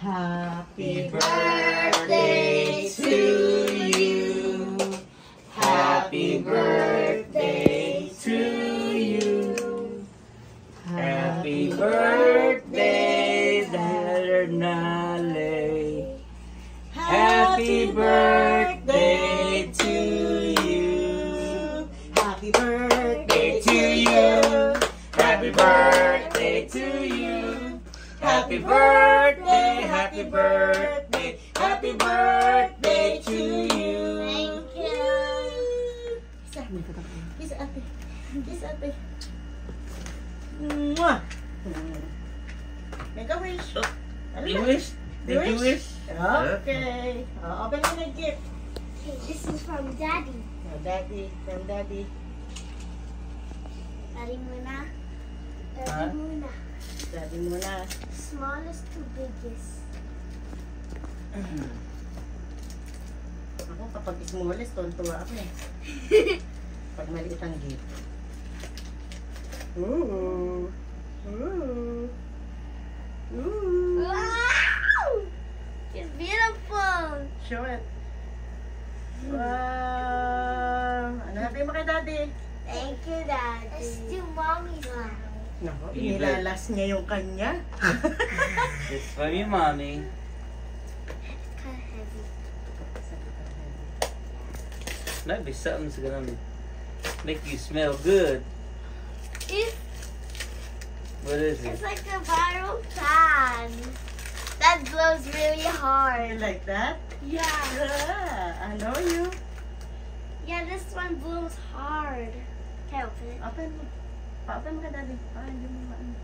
Happy birthday to you. Happy birthday to you. Happy birthday, Darnale. Happy birthday to you. Happy birthday To you. Happy birthday to you. Happy birthday, happy birthday, happy birthday to you. Thank you. Kiss ate. Kiss ate. Mwah! Make a wish. You wish? Did you wish? Okay. Open mo na gift. This is from Daddy. Daddy. From Daddy. Daddy muna. Huh? Daddy muna. Daddy muna. Smallest to biggest. Ako kapag smallest, tontuwa ako eh. Pag maliit ang gift. Ooh. Ooh. Ooh. Wow! It's beautiful. Show it. Wow. Ano happy mo kay Daddy? Thank you, Daddy. Let's do Mommy's now. Nako, inilalas niya yung kanya. It's from your mommy. It's kind of heavy. Might be something's gonna make you smell good. What is It's it? like a viral fan that blows really You hard. like that? Yeah. Yeah, I know you. Yeah, this one blows hard. Can I open it? Open mo. Pa-open mo ka, Daddy. Hindi mo maano.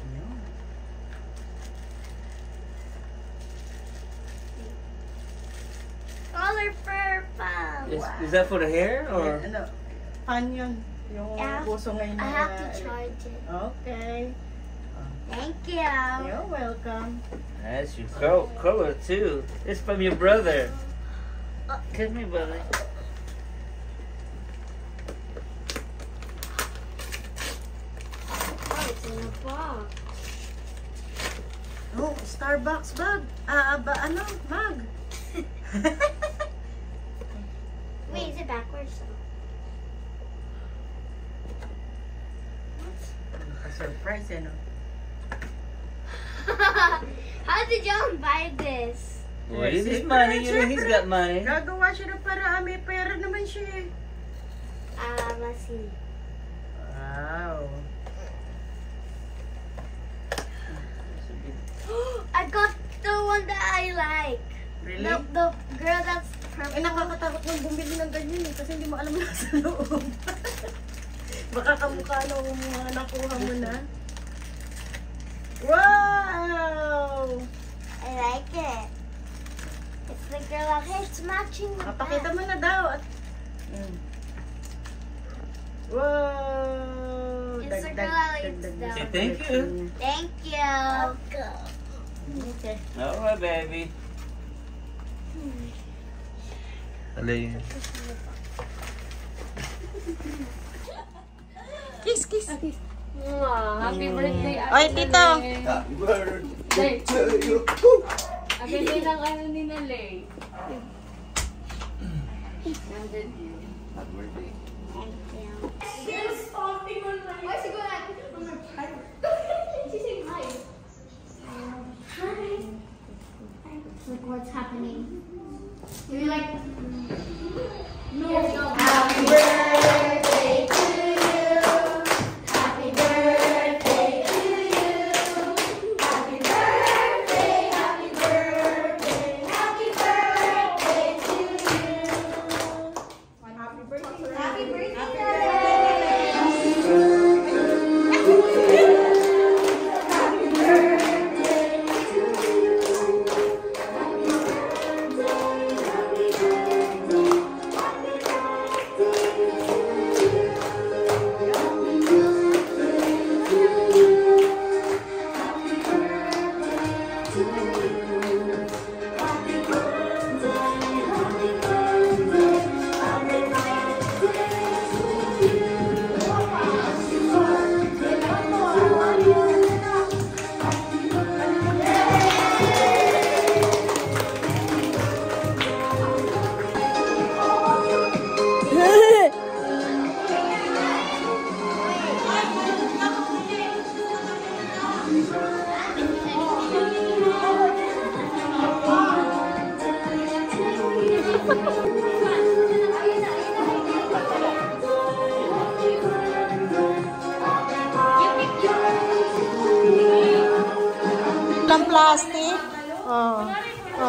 Ayun. Color purple. Is that for the hair or? Ano, pan yun. Yung Yeah. puso ngayon I have to charge it. Okay. Thank you. You're welcome. That's your color too. It's from your brother. Come here, brother. Oh, it's in a box. Oh, Starbucks bag. Mug. Wait, is it backwards? Surprise, eh, no? How did y'all buy this? Well, he's money. You know he's got money. Gagawa siya na para may pera naman siya eh. Let's see. Wow. I got the one that I like. Really? The girl that's purple. Nakakatakot nang bumili ng ganyan eh, kasi hindi mo alam na sa loob. Baka kamukha nung mga nakuha mo na. Wow! I like it. It's the girl out here. It's matching the Kapakita back. mo na daw. Wow! It's the girl I like dagdag. down. Say thank you. Thank you. Okay. All right, baby. Alay. Kiss, kiss. Happy birthday, Ate Oy, Tito. Nalay. Happy birthday Day. to you. Ang ganda ng ano ni Nalay. Nandun yun. Happy birthday. Thank you. Look what's happening. You're like, no. Happy birthday to you. Happy birthday to you. Happy birthday, happy birthday, happy birthday to you. Happy birthday. Happy birthday.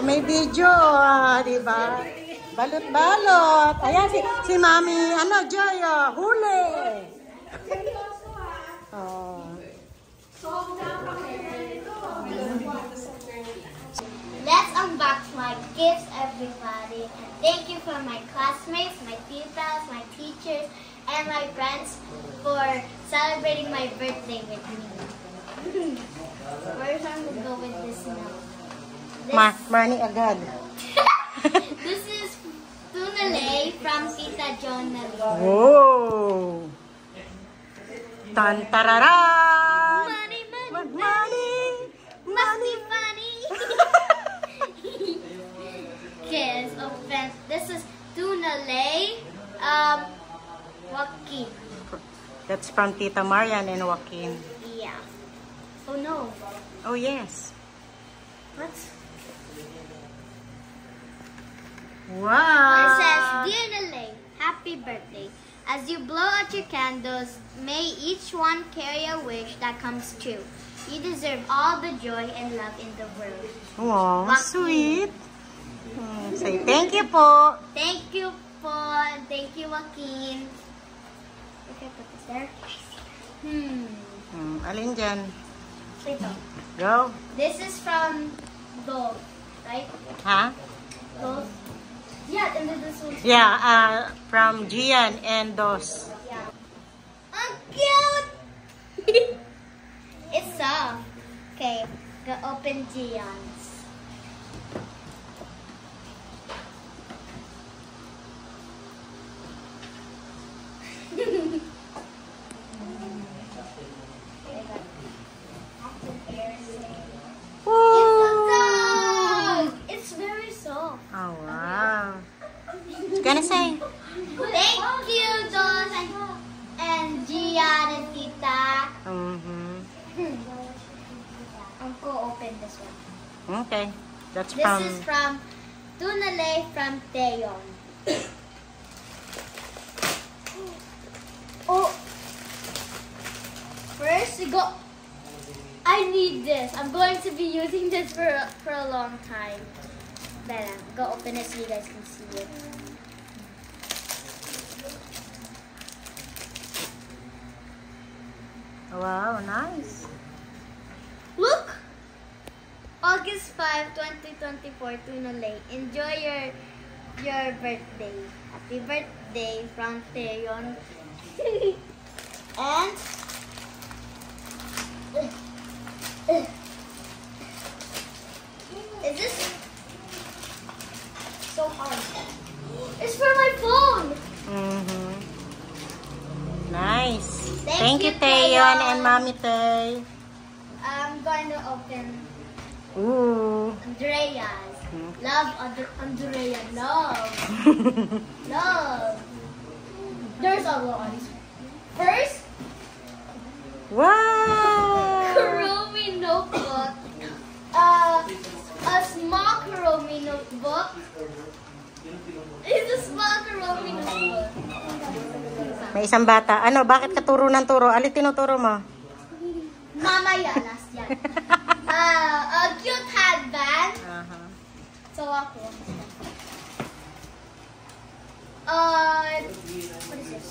may video, di ba? Balot-balot. Ayan, si Mami, Joy, huli. Oh. Let's unbox my gifts, everybody. Thank you for my classmates, my titas, my teachers, and my friends for celebrating my birthday with me. Where's I'm gonna go with this now? Money agad. This is Tunalay from Tita Jonah. Whoa! Tan-tararan! Money, money, Money! must be funny. Kiss offense. This is Tunalay, Joaquin. That's from Tita Marian and Joaquin. Yeah. Oh no. Oh, yes. What? Wow! It says, Dear Nalay, happy birthday. As you blow out your candles, may each one carry a wish that comes true. You deserve all the joy and love in the world. Wow, Joaquin. sweet. Say thank you po. Thank you po. Thank you, Joaquin. Okay, put this there. Alin dyan? Ito. Go. This is from Dove, right? Ha? Dove. Yeah, and then this one's Yeah, from Gian and Dos. yeah. Oh, cute! It's soft. Okay, go open Gian's. It's very soft. Oh, wow. What's gonna say? Thank you, Dos and Gian and Tita. I'll go open this one. Okay. That's This from... is from Tunalay from Teyon. Oh, first you go. I need this. I'm going to be using this for a long time. Bella, go open it so you guys can see it. Wow, nice. Look! August 5, 2024, Tunalay. Enjoy your birthday. Happy birthday from Teyon. And is this so hard? It's for my phone. Nice. Thank Thank you, you, Taeyeon Taeyeon. and Mommy Tay. I'm going to open Ooh. Andrea's. Love Andrea. Love. Love. There's a lot. First, Wow. Kuromi notebook. A small Kuromi notebook. It's a small Kuromi notebook. May isang bata. Ano, bakit ka turo ng turo? Alin tinuturo mo? Mamaya, last yan. A cute headband. So ako. What is this?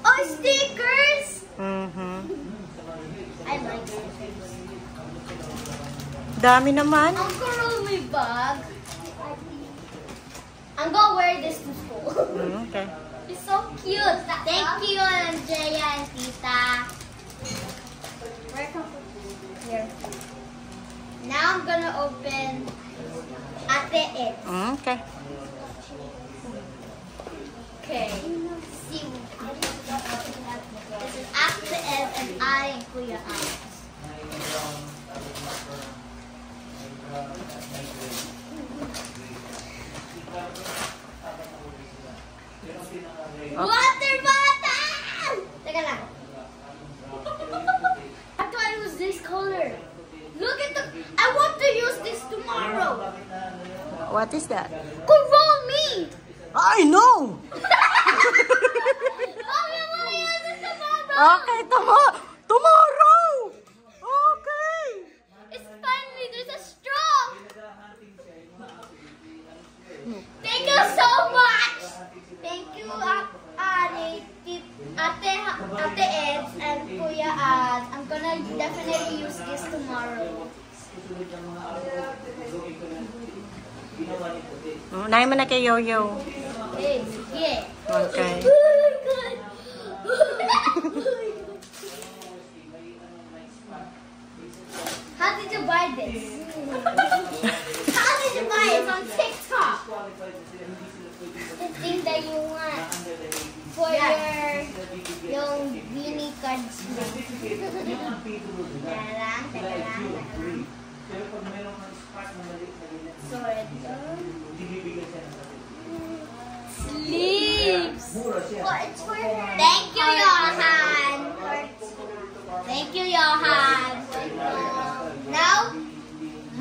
Oh, stickers! I like stickers. Dami naman. Ang Kuromi bag. I'm gonna wear this to school. Okay. It's so cute. Thank you, Andrea and Tita. Here. Now I'm gonna open Ate It. Okay. Okay. See. This is Ate It and I and Kuya Alex. Water bottle! Teka lang. I thought it was this color. Look at the... I want to use this tomorrow. What is that? Kuromi! I know! Mommy, I want to use this tomorrow. Okay, tomorrow! Okay! It's finally, there's a Thank you so much! Thank you, Ate Eds and Kuya Ad. I'm gonna definitely use this tomorrow. Unahin mo na kay Yoyo. Hey, yeah. Okay. Oh my God. How did you buy this? How did you buy it on TikTok? The thing that you want for your mini cards. So sleeves. Thank you, Johan. Thank you, Johan. Now,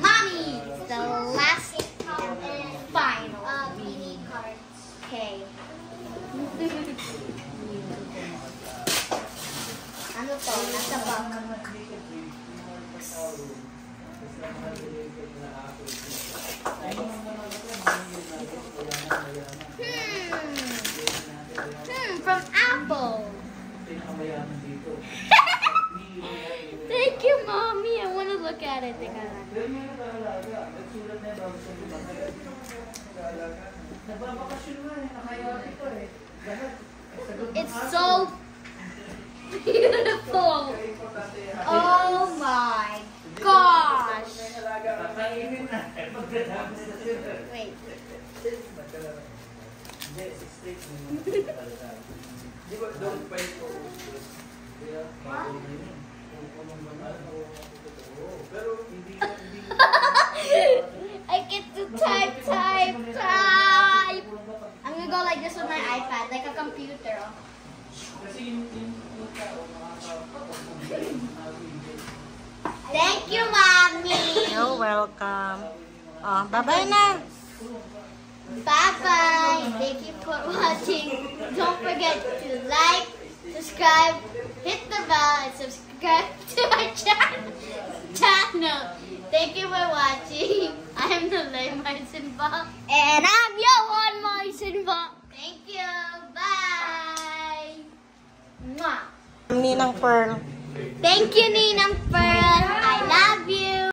mommy, the last and final mini cards. Okay. Ano to? Nasa box. From Apple. Thank you, Mommy. I want to look at it. It's so beautiful. Oh my gosh. Wait. I get to type. I'm gonna go like this with my iPad, like a computer. Thank you, Mommy. You're welcome. Oh, bye-bye na. Bye-bye. Thank you for watching. Don't forget to like, subscribe, hit the bell, and subscribe to my channel. Thank you for watching. I'm Nalay Maisenba. And I'm Johan Maisenba. Thank you. Bye. Mwah. Ninang Pearl. Thank you, Ninang Pearl. I love you.